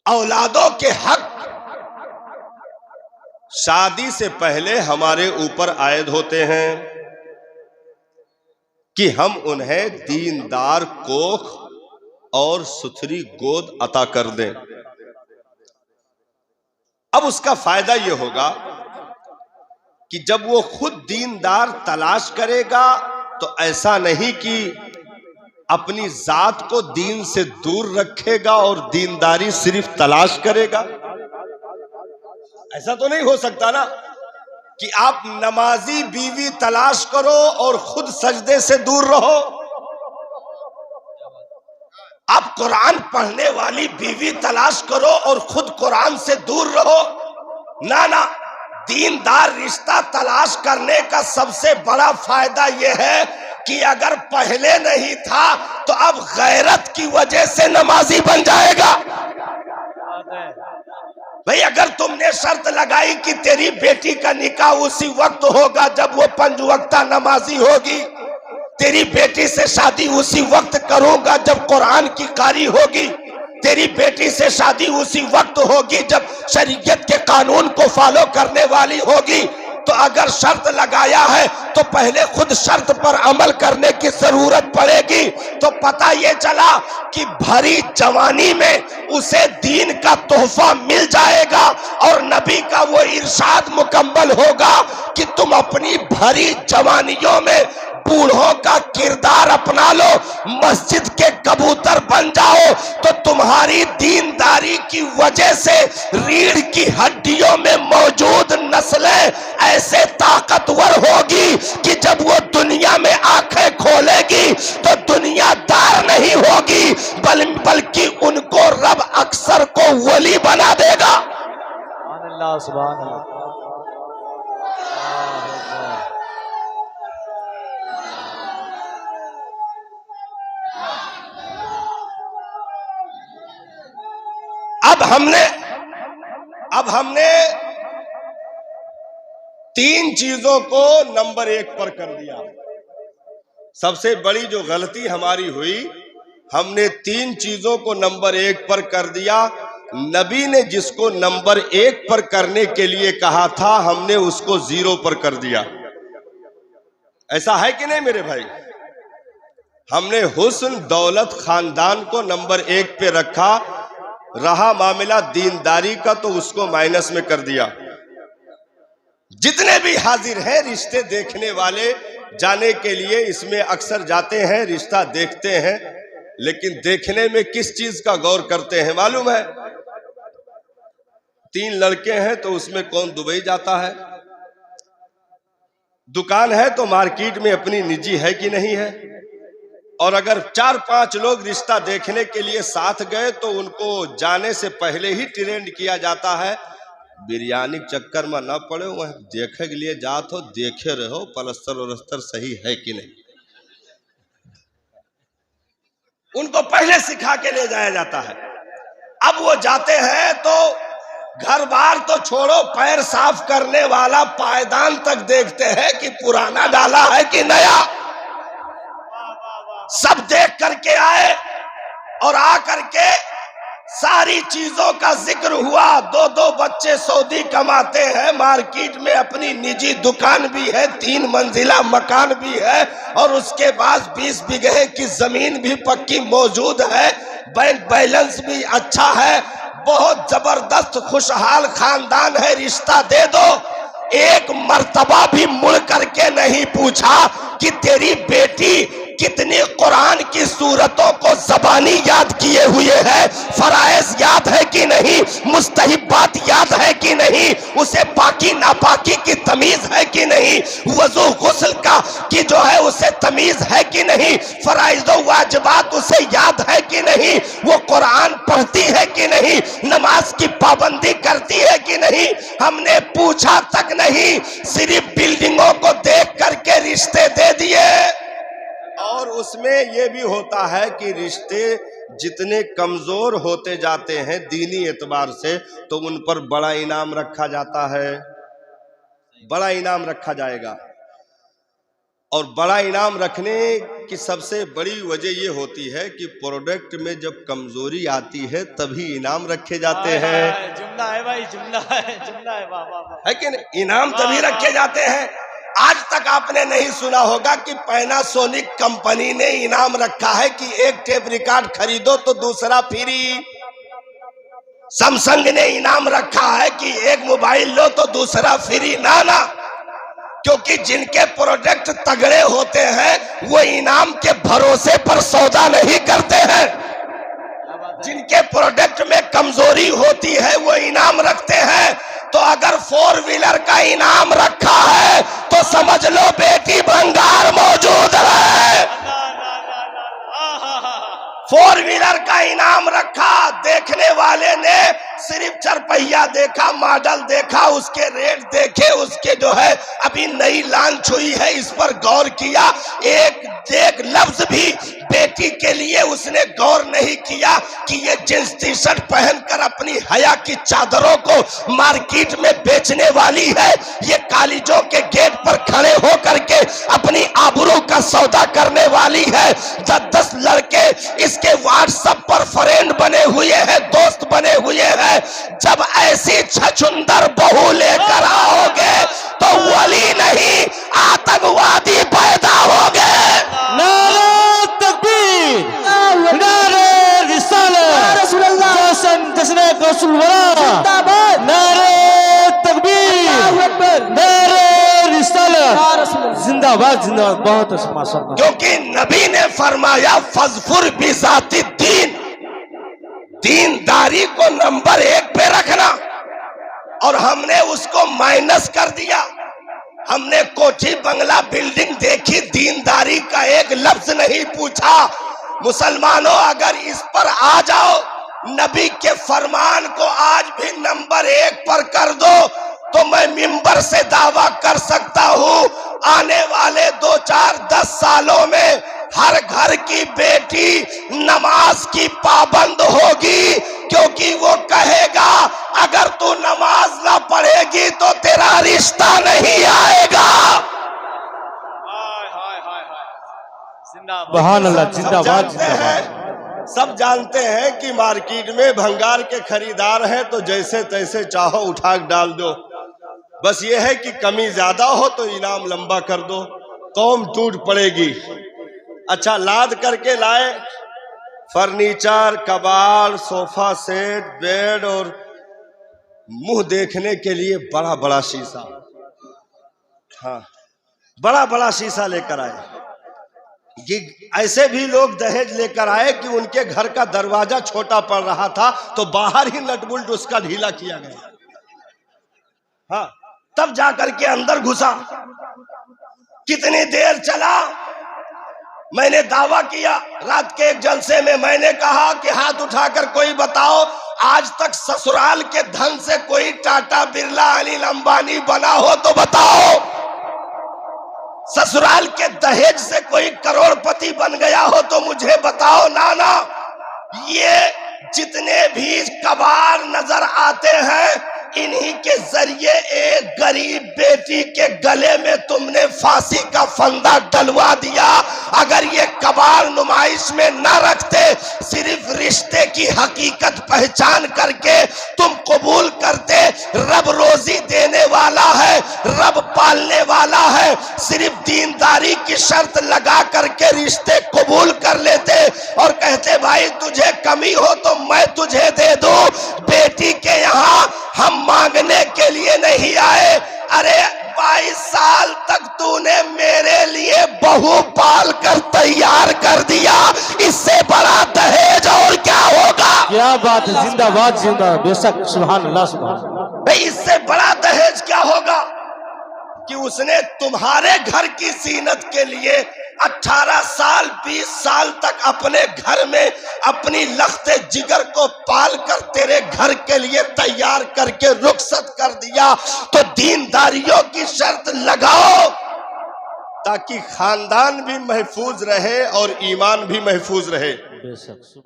औलादों के हक शादी से पहले हमारे ऊपर आयद होते हैं कि हम उन्हें दीनदार कोख और सुथरी गोद अता कर दें। अब उसका फायदा यह होगा कि जब वो खुद दीनदार तलाश करेगा तो ऐसा नहीं कि अपनी जात को दीन से दूर रखेगा और दीनदारी सिर्फ तलाश करेगा। ऐसा तो नहीं हो सकता ना कि आप नमाजी बीवी तलाश करो और खुद सजदे से दूर रहो। आप कुरान पढ़ने वाली बीवी तलाश करो और खुद कुरान से दूर रहो। ना ना, दीनदार रिश्ता तलाश करने का सबसे बड़ा फायदा यह है कि अगर पहले नहीं था तो अब गैरत की वजह से नमाजी बन जाएगा। भाई अगर तुमने शर्त लगाई कि तेरी बेटी का निकाह उसी वक्त होगा जब वो 5 वक्ता नमाजी होगी, तेरी बेटी से शादी उसी वक्त करूंगा जब कुरान की कारी होगी, तेरी बेटी से शादी उसी वक्त होगी जब शरीयत के कानून को फॉलो करने वाली होगी, तो अगर शर्त लगाया है तो पहले खुद शर्त पर अमल करने की जरूरत पड़ेगी। तो पता ये चला कि भरी जवानी में उसे दीन का तोहफा मिल जाएगा और नबी का वो इरशाद मुकम्मल होगा कि तुम अपनी भरी जवानियों में बूढ़ों का किरदार अपना लो, मस्जिद के कबूतर बन जाओ, तो तुम्हारी दीनदारी की वजह से रीढ़ की हड्डियों में मौजूद नस्लें ऐसे ताकतवर होगी कि जब वो दुनिया में आंखें खोलेगी तो दुनियादार नहीं होगी, बल्कि उनको रब अक्सर को वली बना देगा। अल्लाह सुभान अल्लाह। अब हमने 3 चीजों को नंबर 1 पर कर दिया। सबसे बड़ी जो गलती हमारी हुई, हमने 3 चीजों को नंबर 1 पर कर दिया। नबी ने जिसको नंबर 1 पर करने के लिए कहा था, हमने उसको 0 पर कर दिया। ऐसा है कि नहीं मेरे भाई? हमने हुस्न दौलत खानदान को नंबर 1 पे रखा, रहा मामला दीनदारी का तो उसको माइनस में कर दिया। जितने भी हाजिर हैं रिश्ते देखने वाले, जाने के लिए इसमें अक्सर जाते हैं, रिश्ता देखते हैं, लेकिन देखने में किस चीज का गौर करते हैं मालूम है? 3 लड़के हैं तो उसमें कौन दुबई जाता है, दुकान है तो मार्केट में अपनी निजी है कि नहीं है, और अगर 4-5 लोग रिश्ता देखने के लिए साथ गए तो उनको जाने से पहले ही ट्रेंड किया जाता है, बिरयानी चक्कर में ना पड़े, वह देखे के लिए जात हो, देखे रहो पलस्तर वलस्तर सही है कि नहीं। उनको पहले सिखा के ले जाया जाता है। अब वो जाते हैं तो घर बार तो छोड़ो, पैर साफ करने वाला पायदान तक देखते हैं कि पुराना डाला है कि नया। सब देख करके आए और आ करके सारी चीजों का जिक्र हुआ। 2-2 बच्चे सऊदी कमाते हैं, मार्केट में अपनी निजी दुकान भी है, 3 मंजिला मकान भी है, और उसके बाद 20 बीघे की जमीन भी पक्की मौजूद है, बैंक बैलेंस भी अच्छा है, बहुत जबरदस्त खुशहाल खानदान है, रिश्ता दे दो। एक मर्तबा भी मुड़ करके नहीं पूछा कि तेरी बेटी कितनी कुरान की सूरतों को जबानी याद किए हुए है, फराइज याद है कि नहीं, मुस्तहिब्बात याद है कि नहीं, उसे पाकी नापाकी की तमीज है कि नहीं, वजू गुस्ल का की जो है उसे तमीज है कि नहीं, फराइज व वाजिबात उसे याद है कि नहीं, वो कुरान पढ़ती है कि नहीं, नमाज की पाबंदी करती है कि नहीं। हमने पूछा तक नहीं, सिर्फ बिल्डिंगों को देख करके रिश्ते दे दिए। और उसमें यह भी होता है कि रिश्ते जितने कमजोर होते जाते हैं दीनी एतबार से, तो उन पर बड़ा इनाम रखा जाता है, बड़ा इनाम रखा जाएगा। और बड़ा इनाम रखने की सबसे बड़ी वजह ये होती है कि प्रोडक्ट में जब कमजोरी आती है तभी इनाम रखे जाते हैं। जुमला है भाई, जुमला है, वाह वाह वाह। है कि नहीं? इनाम तभी रखे जाते हैं। आज तक आपने नहीं सुना होगा कि पैनासोनिक कंपनी ने इनाम रखा है कि एक टेप रिकॉर्ड खरीदो तो दूसरा फ्री। सैमसंग ने इनाम रखा है कि एक मोबाइल लो तो दूसरा फ्री। ना, क्योंकि जिनके प्रोडक्ट तगड़े होते हैं वो इनाम के भरोसे पर सौदा नहीं करते हैं। जिनके प्रोडक्ट में कमजोरी होती है वो इनाम रखते हैं। तो अगर 4 व्हीलर का इनाम रखा है तो समझ लो बेटी भंगार मौजूद है। 4 व्हीलर का इनाम रखा, देखने वाले ने सिर्फ 4 पहिया देखा, मॉडल देखा, उसके रेट देखे, उसके जो है अभी नई लॉन्च हुई है इस पर गौर किया। एक लफ्ज भी बेटी के लिए उसने गौर नहीं किया कि ये जींस टी शर्ट पहनकर अपनी हया की चादरों को मार्केट में बेचने वाली है। ये कॉलेजों के गेट पर खड़े होकर के अपनी आबरू का सौदा करने वाली है। 10 लड़के इसके व्हाट्सएप पर फ्रेंड बने हुए हैं, दोस्त बने हुए हैं। जब ऐसी छछुंदर बहू लेकर आओगे तो वली नहीं आतंकवादी पैदा होगे। नारे तकबीर, नारे रिसालत, जश्न जश्न रसूलुल्लाह, नारे तकबीर, नारे रिसालत, जिंदाबाद जिंदाबाद। बहुत अच्छा माशाअल्लाह। क्योंकि नबी ने फरमाया फजफुर बिजाती दीन, दीनदारी को नंबर 1 पे रखना, और हमने उसको माइनस कर दिया। हमने कोठी बंगला बिल्डिंग देखी, दीनदारी का एक लफ्ज नहीं पूछा। मुसलमानों अगर इस पर आ जाओ, नबी के फरमान को आज भी नंबर 1 पर कर दो तो मैं मिंबर से दावा कर सकता हूं आने वाले 2, 4, 10 सालों में हर घर की बेटी नमाज की पाबंद होगी। क्योंकि वो कहेगा अगर तू नमाज ना पढ़ेगी तो तेरा रिश्ता नहीं आएगा। सुभान अल्लाह, जिंदाबाद जिंदाबाद। सब जानते हैं कि मार्केट में भंगार के खरीदार हैं तो जैसे तैसे चाहो उठा डाल दो। बस ये है कि कमी ज्यादा हो तो इनाम लंबा कर दो, कौम टूट पड़ेगी। अच्छा, लाद करके लाए फर्नीचर, कबाड़, सोफा सेट, बेड और मुंह देखने के लिए बड़ा बड़ा शीशा। हाँ, बड़ा बड़ा शीशा लेकर आए। ऐसे भी लोग दहेज लेकर आए कि उनके घर का दरवाजा छोटा पड़ रहा था तो बाहर ही नट बोल्ट उसका ढीला किया गया। हाँ, तब जाकर के अंदर घुसा। कितनी देर चला, मैंने दावा किया रात के एक जलसे में। मैंने कहा कि हाथ उठाकर कोई बताओ आज तक ससुराल के धन से कोई टाटा बिरला अनिल अंबानी बना हो तो बताओ। ससुराल के दहेज से कोई करोड़पति बन गया हो तो मुझे बताओ। ना, ये जितने भी कबाड़ नजर आते हैं इन्हीं के जरिए एक गरीब बेटी के गले में तुमने फांसी का फंदा डलवा दिया। अगर ये कबाड़ नुमाइश में न रखते, सिर्फ रिश्ते की हकीकत पहचान करके तुम कबूल करते, रब रोजी देने वाला है, रब पालने वाला है, सिर्फ दीनदारी की शर्त लगा करके रिश्ते कबूल कर लेते और कहते भाई तुझे कमी हो तो मैं तुझे दे दूं। बेटी के यहाँ हम मांगने के लिए नहीं आए। अरे 22 साल तक तूने मेरे लिए बहू पाल कर तैयार कर दिया, इससे बड़ा दहेज और क्या होगा। क्या बात है, जिंदाबाद जिंदाबाद, बेशक, सुभान अल्लाह सुभान अल्लाह। भाई इससे बड़ा दहेज क्या होगा कि उसने तुम्हारे घर की जीनत के लिए 18 साल 20 साल तक अपने घर में अपनी लख्ते जिगर को पाल कर तेरे घर के लिए तैयार करके रुखसत कर दिया। तो दीनदारियों की शर्त लगाओ ताकि खानदान भी महफूज रहे और ईमान भी महफूज रहे। बेशक।